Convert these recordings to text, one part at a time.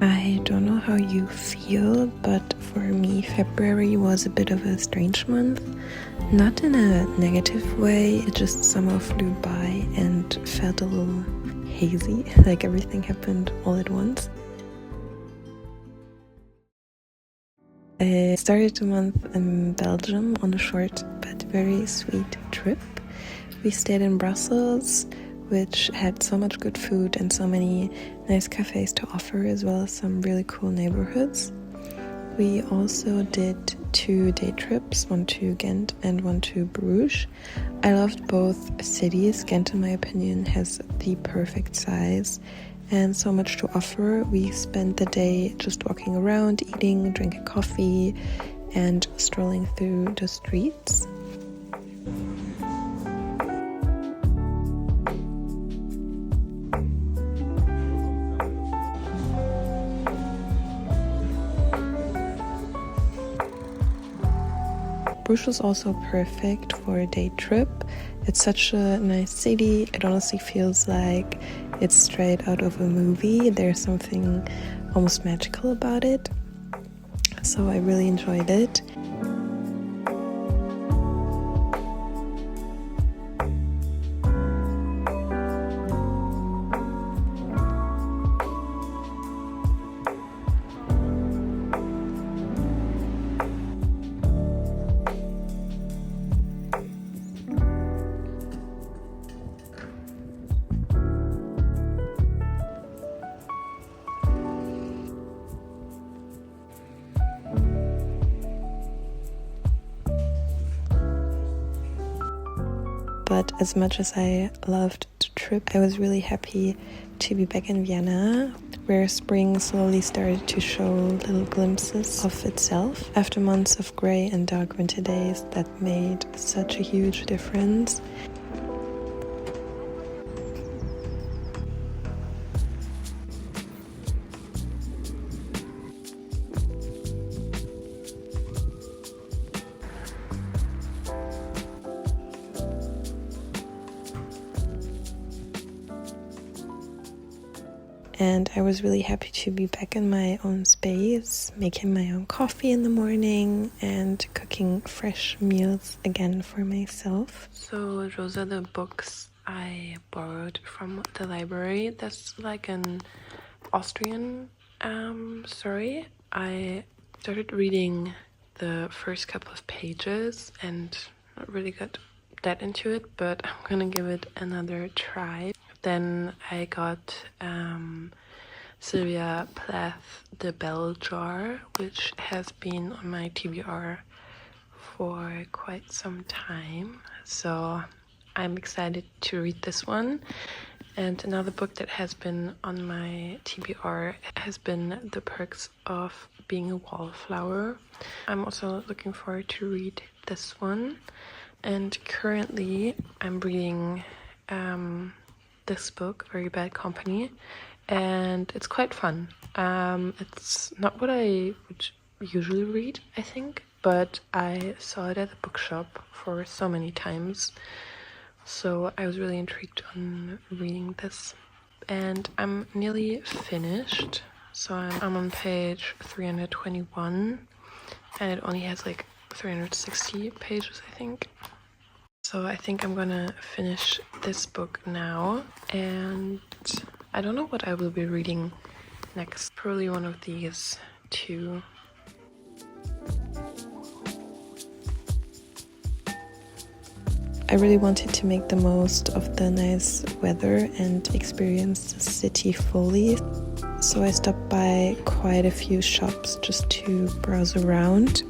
I don't know how you feel, but for me, February was a bit of a strange month. Not in a negative way, it just somehow flew by and felt a little hazy, like everything happened all at once. I started the month in Belgium on a short but very sweet trip. We stayed in Brussels, which had so much good food and so many nice cafes to offer, as well as some really cool neighborhoods. We also did 2 day trips, one to Ghent and one to Bruges. I loved both cities. Ghent, in my opinion, has the perfect size and so much to offer. We spent the day just walking around, eating, drinking coffee, and strolling through the streets. Bruges was also perfect for a day trip. It's such a nice city. It honestly feels like it's straight out of a movie. There's something almost magical about it. So I really enjoyed it. But as much as I loved the trip, I was really happy to be back in Vienna, where spring slowly started to show little glimpses of itself. After months of grey and dark winter days that made such a huge difference. And I was really happy to be back in my own space, making my own coffee in the morning and cooking fresh meals again for myself. So those are the books I borrowed from the library. That's like an Austrian story. I started reading the first couple of pages and not really got that into it, but I'm gonna give it another try. Then I got Sylvia Plath, The Bell Jar, which has been on my TBR for quite some time. So I'm excited to read this one. And another book that has been on my TBR has been The Perks of Being a Wallflower. I'm also looking forward to read this one. And currently I'm reading this book, Very Bad Company, and it's quite fun. It's not what I would usually read, I think, but I saw it at the bookshop for so many times, so I was really intrigued on reading this. And I'm nearly finished, so I'm on page 321, and it only has like 360 pages, I think. So I think I'm gonna finish this book now, and I don't know what I will be reading next. Probably one of these two. I really wanted to make the most of the nice weather and experience the city fully, so I stopped by quite a few shops just to browse around.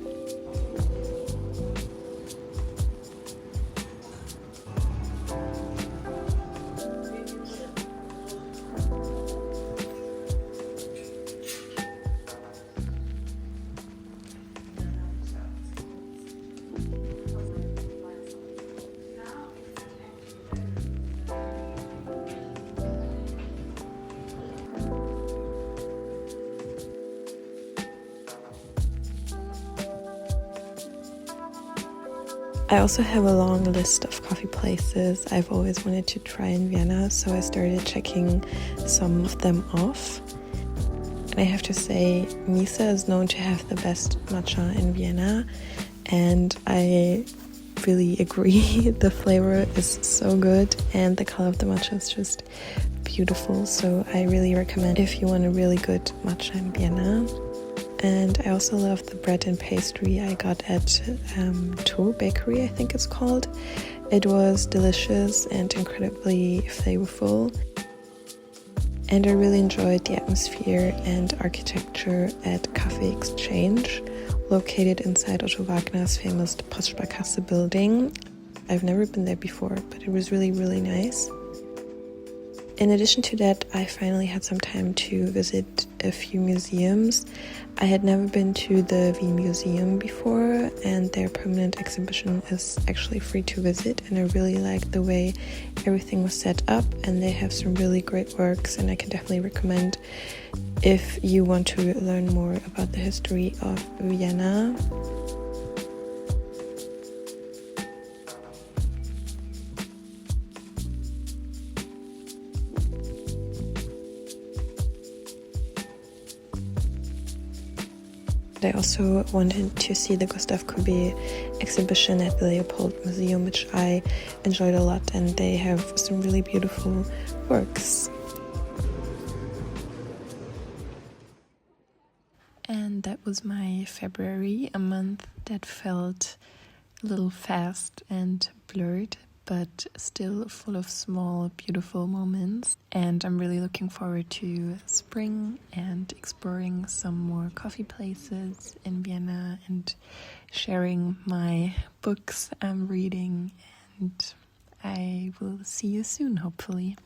I also have a long list of coffee places I've always wanted to try in Vienna, so I started checking some of them off. I have to say, Misa is known to have the best matcha in Vienna, and I really agree. The flavor is so good and the color of the matcha is just beautiful, so I really recommend if you want a really good matcha in Vienna. And I also love the bread and pastry I got at Tour Bakery, I think it's called. It was delicious and incredibly flavorful. And I really enjoyed the atmosphere and architecture at Café Exchange, located inside Otto Wagner's famous Postsparkasse building. I've never been there before, but it was really, really nice. In addition to that, I finally had some time to visit a few museums. I had never been to the Wien Museum before, and their permanent exhibition is actually free to visit, and I really like the way everything was set up, and they have some really great works, and I can definitely recommend if you want to learn more about the history of Vienna. I also wanted to see the Gustav Courbet exhibition at the Leopold Museum, which I enjoyed a lot, and they have some really beautiful works. And that was my February, a month that felt a little fast and blurred, but still full of small, beautiful moments. And I'm really looking forward to spring and exploring some more coffee places in Vienna and sharing my books I'm reading. And I will see you soon, hopefully.